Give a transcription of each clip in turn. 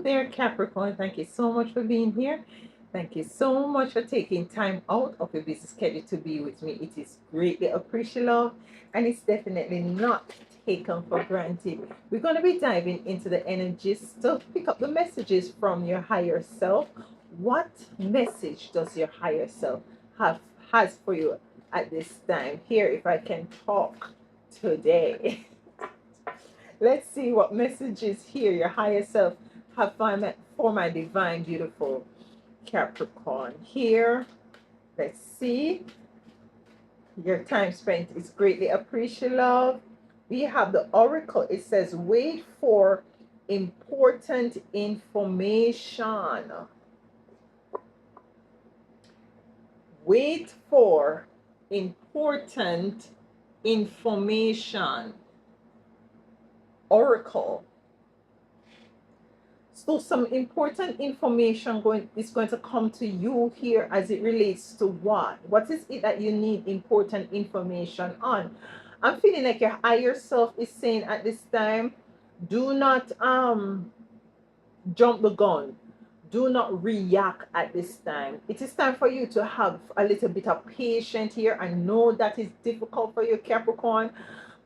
There, Capricorn. Thank you so much for being here. Thank you so much for taking time out of your busy schedule to be with me. It is greatly appreciated and it's definitely not taken for granted. We're going to be diving into the energies to pick up the messages from your higher self. What message does your higher self have has for you at this time? Here, if I can talk today. Let's see what messages here your higher self have for my divine, beautiful Capricorn. Here, let's see. Your time spent is greatly appreciated, love. We have the oracle. It says, wait for important information. Wait for important information. Oracle. So some important information is going to come to you here as it relates to what? What is it that you need important information on? I'm feeling like your higher self is saying at this time, do not jump the gun. Do not react at this time. It is time for you to have a little bit of patience here. I know that is difficult for you, Capricorn,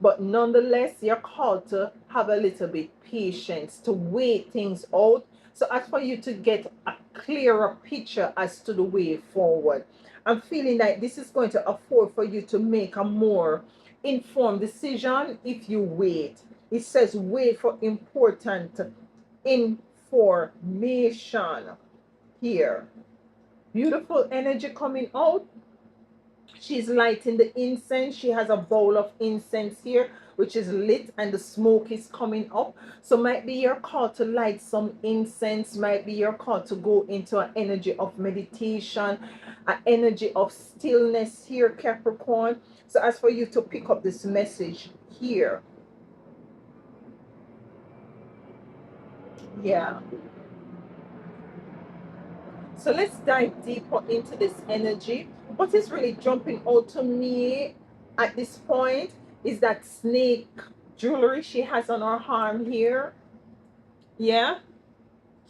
but nonetheless, you're called to have a little bit patience, to wait things out. So as for you to get a clearer picture as to the way forward. I'm feeling like this is going to afford for you to make a more informed decision if you wait. It says wait for important information here. Beautiful energy coming out. She's lighting the incense. She has a bowl of incense here, which is lit, and the smoke is coming up. So might be your call to light some incense, might be your call to go into an energy of meditation, an energy of stillness here, Capricorn. So as for you to pick up this message here, yeah. So let's dive deeper into this energy. What is really jumping out to me at this point is that snake jewelry she has on her arm here. Yeah,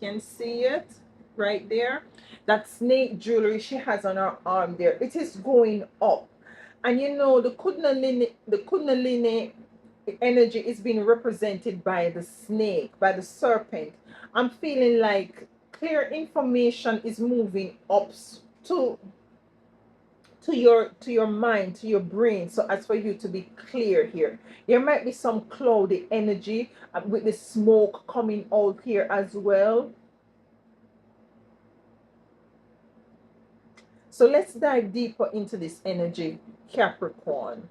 can see it right there. That snake jewelry she has on her arm there. It is going up. And you know, the Kundalini energy is being represented by the snake, by the serpent. I'm feeling like clear information is moving up to your mind, to your brain, so as for you to be clear here. There might be some cloudy energy with the smoke coming out here as well. So let's dive deeper into this energy, Capricorn,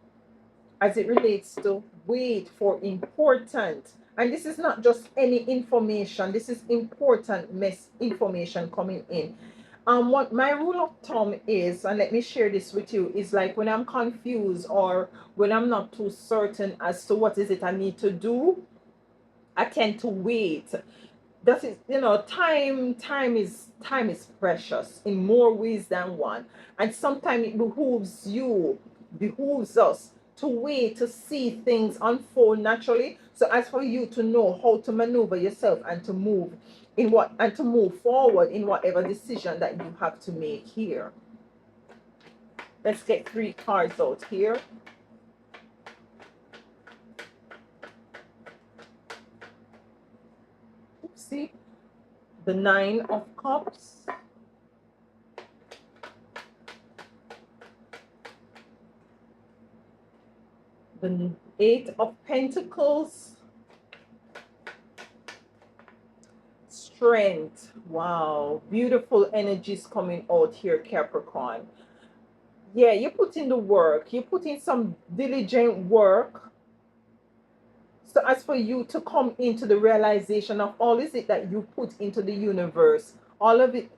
as it relates to wait for important. And this is not just any information, this is important information coming in. What my rule of thumb is, and let me share this with you, is like when I'm confused or when I'm not too certain as to what is it I need to do, I tend to wait. That is, you know, time is precious in more ways than one, and sometimes it behooves us to wait to see things unfold naturally, so as for you to know how to maneuver yourself and to move forward in whatever decision that you have to make here. Let's get 3 cards out here. Oopsie. The 9 of Cups, the 8 of Pentacles, Strength. Wow, beautiful energies coming out here, Capricorn. Yeah, you put in the work, you put in some diligent work. So as for you to come into the realization of all is it that you put into the universe, and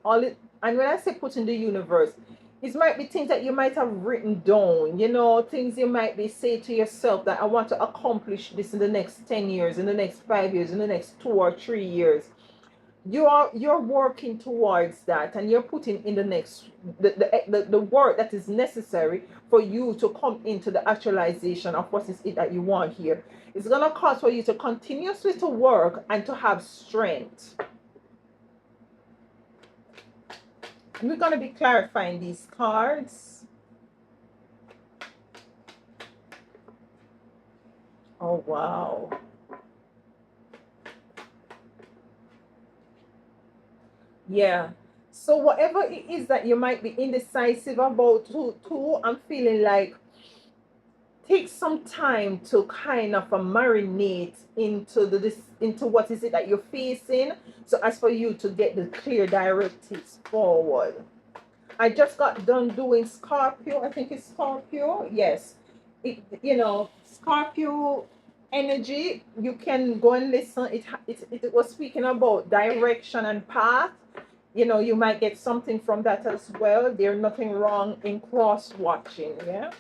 when I say put in the universe, it might be things that you might have written down, you know, things you might be say to yourself that I want to accomplish this in the next 10 years, in the next 5 years, in the next 2 or 3 years. You're working towards that, and you're putting in the work that is necessary for you to come into the actualization of what is it that you want here. It's going to cause for you to continuously to work and to have strength. we're going to be clarifying these cards. Oh, wow. Yeah. So whatever it is that you might be indecisive about, too, I'm feeling like take some time to kind of marinate into into what is it that you're facing, so as for you to get the clear directives forward. I just got done doing Scorpio. I think it's Scorpio. Yes. Scorpio energy. You can go and listen. It was speaking about direction and path. You might get something from that as well. There's nothing wrong in cross watching. Yeah.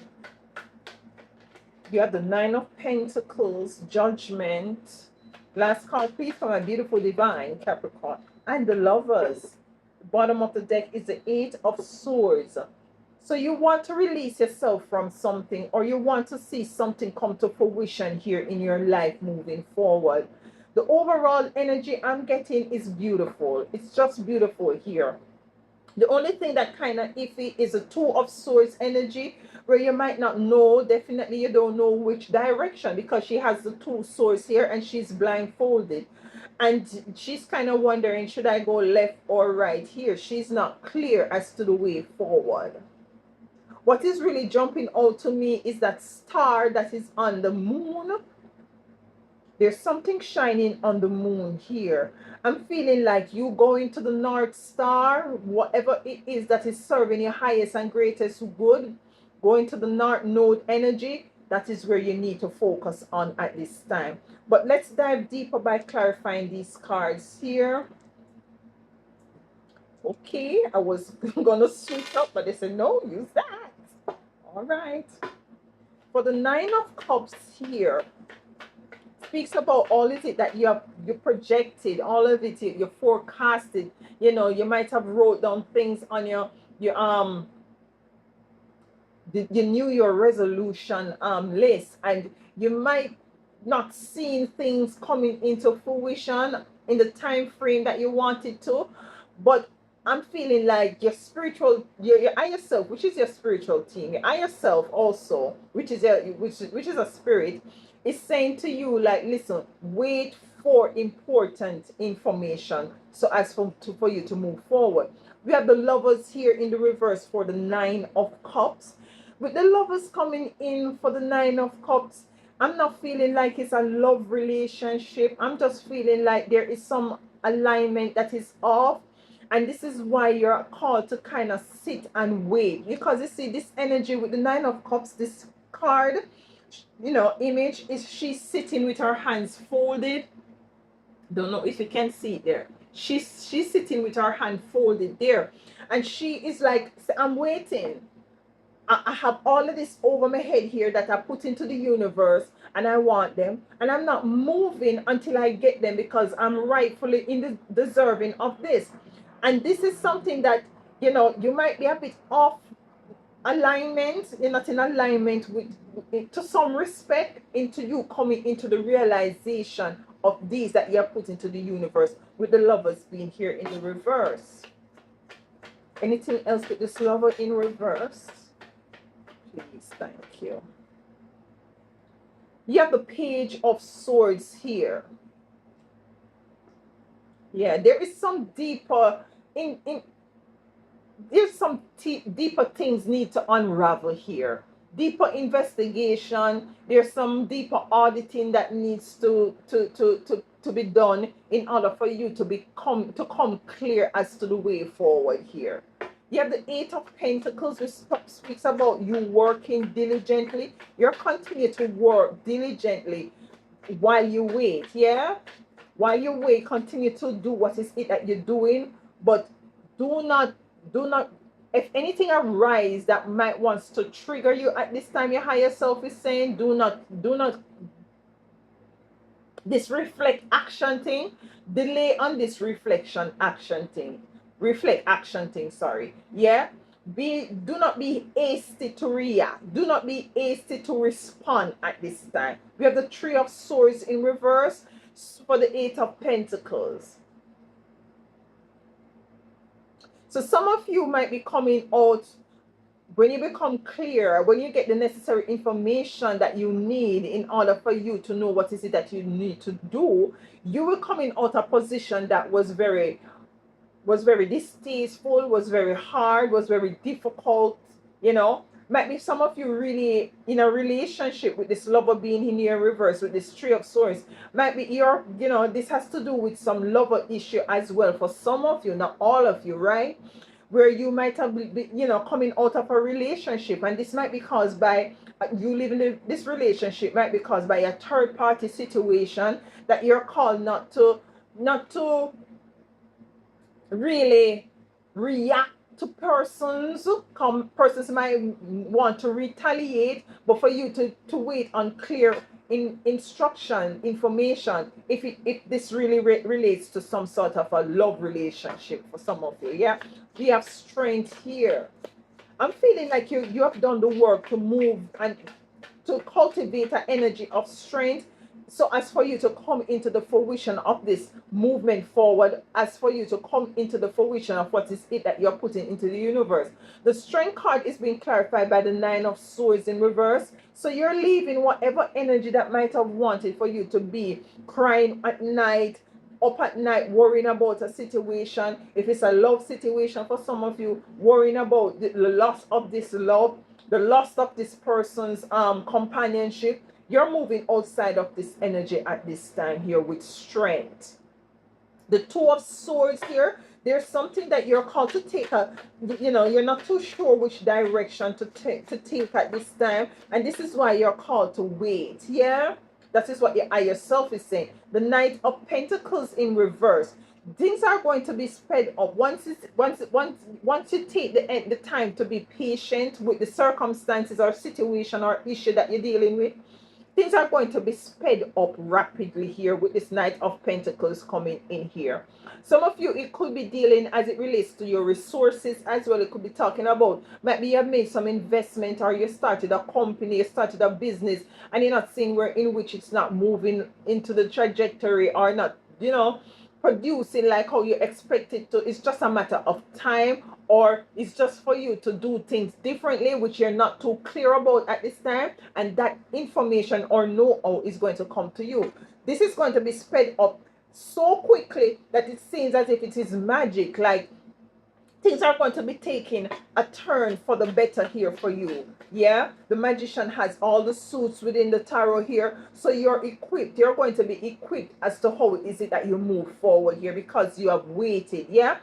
You have the Nine of Pentacles, Judgment. Last card, please, from a beautiful divine Capricorn. And the Lovers. The bottom of the deck is the Eight of Swords. So you want to release yourself from something, or you want to see something come to fruition here in your life moving forward. The overall energy I'm getting is beautiful. It's just beautiful here. The only thing that kind of iffy is a Two of Swords energy, where you might not know, definitely you don't know which direction, because she has the two swords here and she's blindfolded. And she's kind of wondering, should I go left or right here? She's not clear as to the way forward. What is really jumping out to me is that star that is on the moon. There's something shining on the moon here. I'm feeling like you going to the North Star, whatever it is that is serving your highest and greatest good, going to the North Node energy, that is where you need to focus on at this time. But let's dive deeper by clarifying these cards here. Okay, I was going to switch up, but they said, no, use that. All right. For the Nine of Cups here, speaks about all of it that you projected, all of it you forecasted. You might have wrote down things on your you knew your resolution list, and you might not seen things coming into fruition in the time frame that you wanted to, but I'm feeling like your spiritual, your higher self, which is your spiritual team, your higher self also, which is a spirit, is saying to you, like, listen, wait for important information, so as for you to move forward. We have the Lovers here in the reverse for the Nine of Cups. With the Lovers coming in for the Nine of Cups, I'm not feeling like it's a love relationship. I'm just feeling like there is some alignment that is off. And this is why you're called to kind of sit and wait. Because you see, this energy with the Nine of Cups, this card, image, is she's sitting with her hands folded. Don't know if you can see it there. She's sitting with her hand folded there. And she is like, I'm waiting. I have all of this over my head here that I put into the universe, and I want them, and I'm not moving until I get them, because I'm rightfully deserving of this. And this is something that you might be a bit off alignment. You're not in alignment with to some respect, into you coming into the realization of these that you have put into the universe, with the Lovers being here in the reverse. Anything else with this Lover in reverse? Please, thank you. You have the Page of Swords here. Yeah, there is some deeper there's some deeper things need to unravel here. Deeper investigation. There's some deeper auditing that needs to be done in order for you to come clear as to the way forward here. You have the Eight of Pentacles, which speaks about you working diligently. You're continuing to work diligently while you wait. Yeah, while you wait, continue to do what is it that you're doing, but do not, if anything arises that might wants to trigger you at this time, your higher self is saying, do not this reflect action thing, delay on this reflection action thing, reflect action thing, sorry. Yeah, do not be hasty to react, do not be hasty to respond at this time. We have the Three of Swords in reverse for the Eight of Pentacles. So some of you might be coming out when you become clear, when you get the necessary information that you need in order for you to know what is it that you need to do, you will come in out of position that was very distasteful, was very hard, was very difficult, you know. Might be some of you really in a relationship with this lover being in your reverse with this three of swords. Might be this has to do with some lover issue as well for some of you, not all of you, right? Where you might have coming out of a relationship, and this might be caused by you living this relationship might be caused by a third party situation that you're called not to really react to persons. Persons might want to retaliate, but for you to wait on clear instruction, information, if this really relates to some sort of a love relationship for some of you. Yeah, we have strength here. I'm feeling like you have done the work to move and to cultivate an energy of strength, so as for you to come into the fruition of this movement forward, as for you to come into the fruition of what is it that you're putting into the universe. The strength card is being clarified by the Nine of Swords in reverse. So you're leaving whatever energy that might have wanted for you to be crying at night, up at night, worrying about a situation. If it's a love situation for some of you, worrying about the loss of this love, the loss of this person's companionship. You're moving outside of this energy at this time here with strength. The Two of Swords here, there's something that you're called to take you're not too sure which direction to take at this time, and this is why you're called to wait. Yeah, that is what your higher self is saying. The Knight of Pentacles in reverse. Things are going to be sped up once you take the time to be patient with the circumstances or situation or issue that you're dealing with. Things are going to be sped up rapidly here with this Knight of Pentacles coming in here. Some of you, it could be dealing as it relates to your resources as well. It could be talking about maybe you have made some investment, or you started a company, you started a business, and you're not seeing where in which it's not moving into the trajectory, or not, producing like how you expect it to. It's just a matter of time, or it's just for you to do things differently, which you're not too clear about at this time, and that information or know-how is going to come to you. This is going to be sped up so quickly that it seems as if it is magic, like things are going to be taking a turn for the better here for you. Yeah, the Magician has all the suits within the tarot here, so you're equipped. You're going to be equipped as to how is it that you move forward here, because you have waited. Yeah,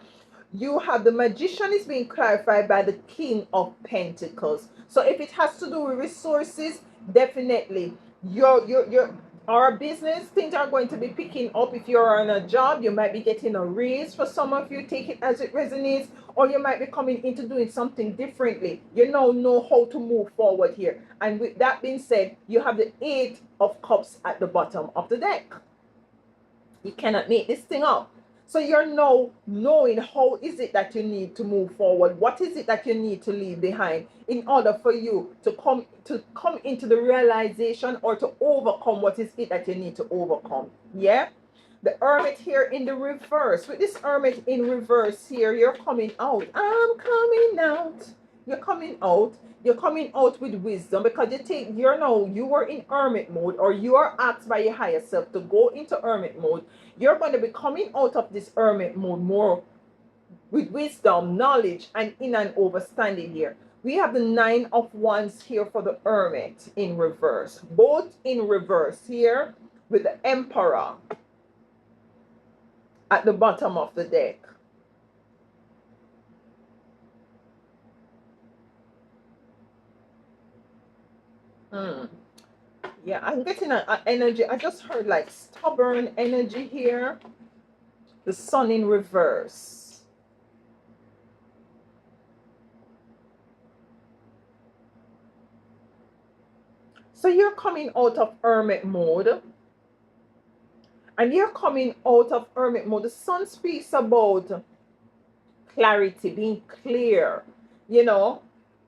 you have the Magician is being clarified by the King of Pentacles. So if it has to do with resources, definitely your our business, things are going to be picking up. If you're on a job, you might be getting a raise. For some of you, take it as it resonates, or you might be coming into doing something differently. You now know how to move forward here. And with that being said, you have the Eight of Cups at the bottom of the deck. You cannot make this thing up. So you're now knowing how is it that you need to move forward. What is it that you need to leave behind in order for you to come into the realization, or to overcome what is it that you need to overcome. Yeah. The Hermit here in the reverse. With this Hermit in reverse here, you're coming out. I'm coming out. You're coming out. You're coming out with wisdom, because you were in hermit mode, or you are asked by your higher self to go into hermit mode. You're going to be coming out of this hermit mode more with wisdom, knowledge, and in an overstanding here. We have the Nine of Wands here for the Hermit in reverse. Both in reverse here with the Emperor at the bottom of the deck. Yeah, I'm getting an energy. I just heard like stubborn energy here. The Sun in reverse. So you're coming out of hermit mode. And you're coming out of hermit mode. The Sun speaks about clarity, being clear,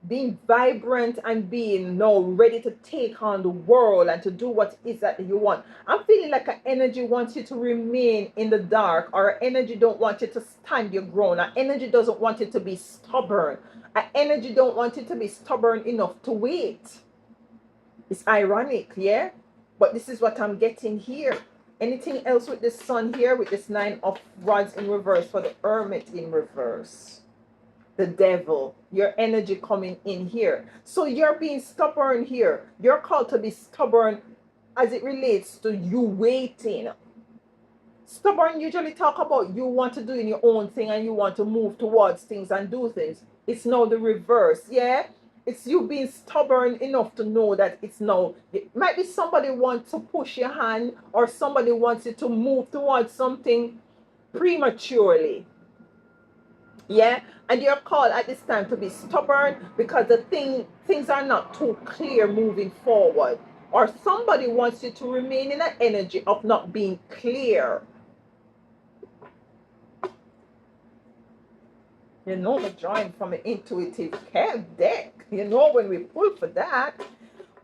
being vibrant and being now ready to take on the world and to do what it is that you want. I'm feeling like an energy wants you to remain in the dark, or an energy don't want you to stand your ground. An energy doesn't want you to be stubborn. An energy don't want you to be stubborn enough to wait. It's ironic, yeah? But this is what I'm getting here. Anything else with the sun here, with this 9 of rods in reverse for the hermit in reverse? The devil, your energy coming in here. So you're being stubborn here. You're called to be stubborn as it relates to you waiting. Stubborn usually talk about you want to do in your own thing and you want to move towards things and do things. It's now the reverse, yeah? It's you being stubborn enough to know that it's now, it might be somebody wants to push your hand, or somebody wants you to move towards something prematurely. Yeah, and you're called at this time to be stubborn because things are not too clear moving forward, or somebody wants you to remain in an energy of not being clear. You know, we're drawing from an intuitive card deck. You know, when we pull for that,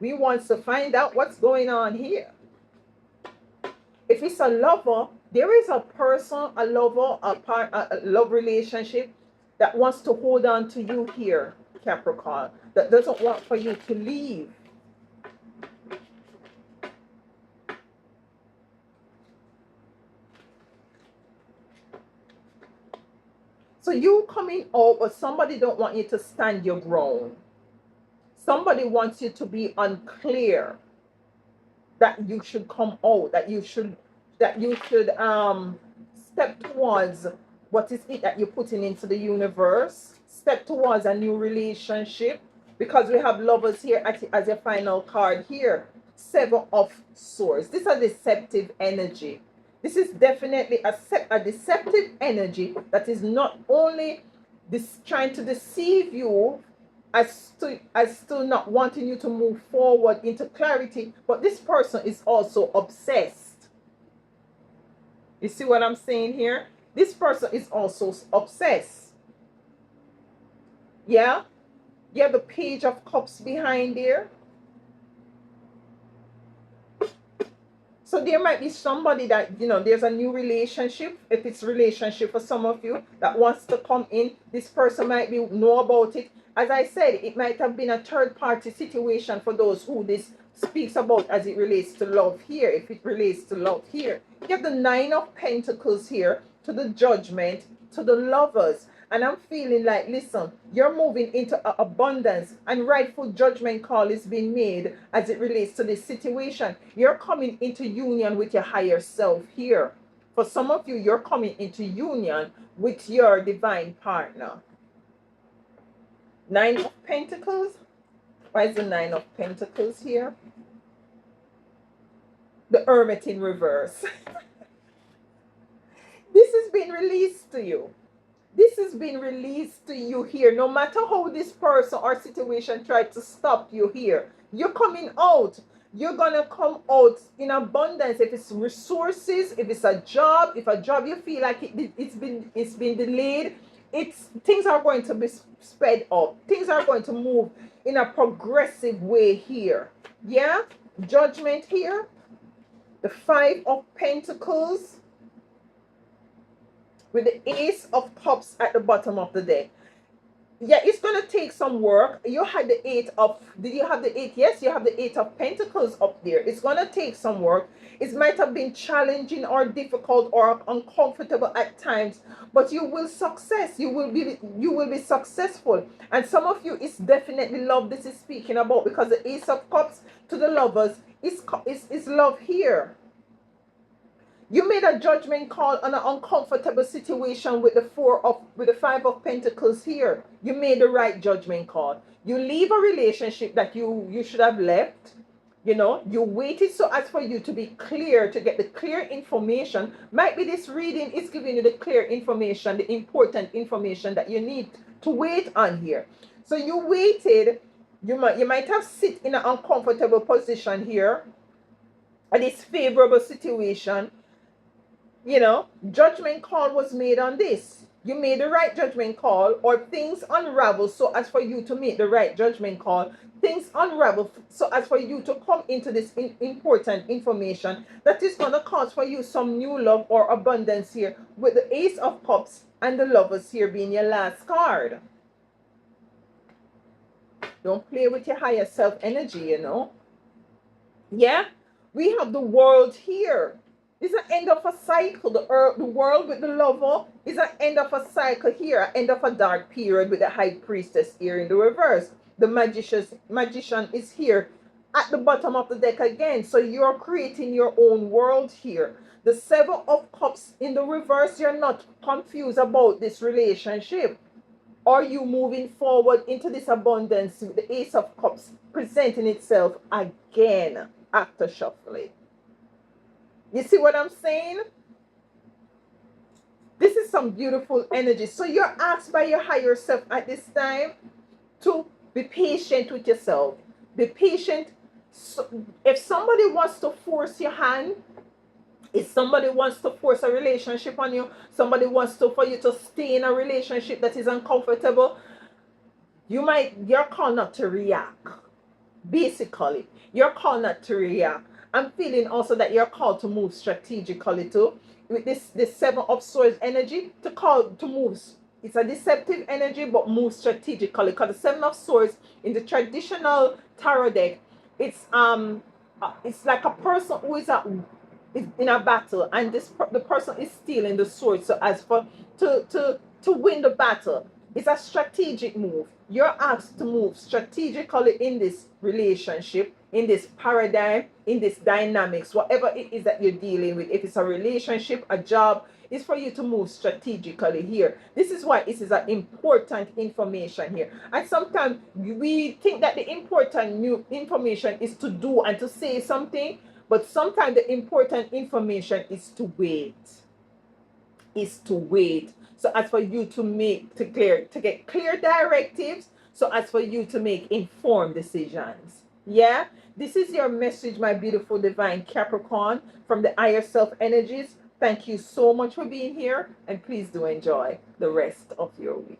we want to find out what's going on here. If it's a lover, there is a person, a lover, a love relationship that wants to hold on to you here, Capricorn, that doesn't want for you to leave. So you coming out, but somebody don't want you to stand your ground. Somebody wants you to be unclear that you should come out, that you should step towards what is it that you're putting into the universe, step towards a new relationship, because we have lovers here as your final card here. 7 of Swords. This is a deceptive energy. This is definitely a deceptive energy that is not only trying to deceive you as to not wanting you to move forward into clarity, but this person is also obsessed. You see what I'm saying here? This person is also obsessed. Yeah? You have the Page of Cups behind there. So there might be somebody that, you know, there's a new relationship. If it's relationship for some of you that wants to come in, this person might know about it. As I said, it might have been a third party situation for those who this speaks about as it relates to love here. If it relates to love here, you have the 9 of Pentacles here, to the Judgment, to the Lovers. And I'm feeling like, listen, you're moving into abundance, and rightful judgment call is being made as it relates to this situation. You're coming into union with your higher self here. For some of you, you're coming into union with your divine partner. 9 of Pentacles. Why is the 9 of Pentacles here? The Hermit in reverse. This has been released to you. This has been released to you here. No matter how this person or situation tried to stop you here, you're coming out. You're going to come out in abundance. If it's resources, if it's a job you feel like it's been delayed, things are going to be sped up. Things are going to move in a progressive way here. Yeah? Judgment here. The 5 of Pentacles with the Ace of Cups at the bottom of the deck. Yeah, it's going to take some work. You had the 8 of, did you have the 8? Yes, you have the 8 of Pentacles up there. It's going to take some work. It might have been challenging or difficult or uncomfortable at times, but you will success. You will be successful. And some of you, it's definitely love this is speaking about, because the Ace of Cups to the Lovers is love here. You made a judgment call on an uncomfortable situation with the 5 of Pentacles here. You made the right judgment call. You leave a relationship that you should have left. You know, you waited so as for you to be clear, to get the clear information. Might be this reading is giving you the clear information, the important information that you need to wait on here. So you waited. You might have sit in an uncomfortable position here, a disfavorable situation. You know, judgment call was made on this. you made the right judgment call, or things unravel so as for you to make the right judgment call. Things unravel so as for you to come into this important information that is going to cause for you some new love or abundance here, with the Ace of Cups and the Lovers here being your last card. Don't play with your higher self energy, you know. Yeah, we have the World here. It's an end of a cycle. The world with the Lover is an end of a cycle here, an end of a dark period with the High Priestess here in the reverse. The magician is here at the bottom of the deck again. So you're creating your own world here. The Seven of Cups in the reverse, you're not confused about this relationship. Are you moving forward into this abundance with the Ace of Cups presenting itself again after shuffling? You see what I'm saying? This is some beautiful energy. So you're asked by your higher self at this time to be patient with yourself. Be patient. So if somebody wants to force your hand, if somebody wants to force a relationship on you, somebody wants for you to stay in a relationship that is uncomfortable, you're called not to react. Basically, you're called not to react. I'm feeling also that you're called to move strategically too. With this Seven of Swords energy, to move. It's a deceptive energy, but move strategically. Because the Seven of Swords in the traditional tarot deck, it's like a person who is in a battle, and the person is stealing the sword. So as for to win the battle, it's a strategic move. You're asked to move strategically in this relationship, in this paradigm, in this dynamics, whatever it is that you're dealing with. If it's a relationship, a job, it's for you to move strategically here. This is why this is an important information here. And sometimes we think that the important new information is to do and to say something, but sometimes the important information is to wait. So as for you to get clear directives, so as for you to make informed decisions. Yeah, this is your message, my beautiful divine Capricorn, from the higher self energies. Thank you so much for being here, and please do enjoy the rest of your week.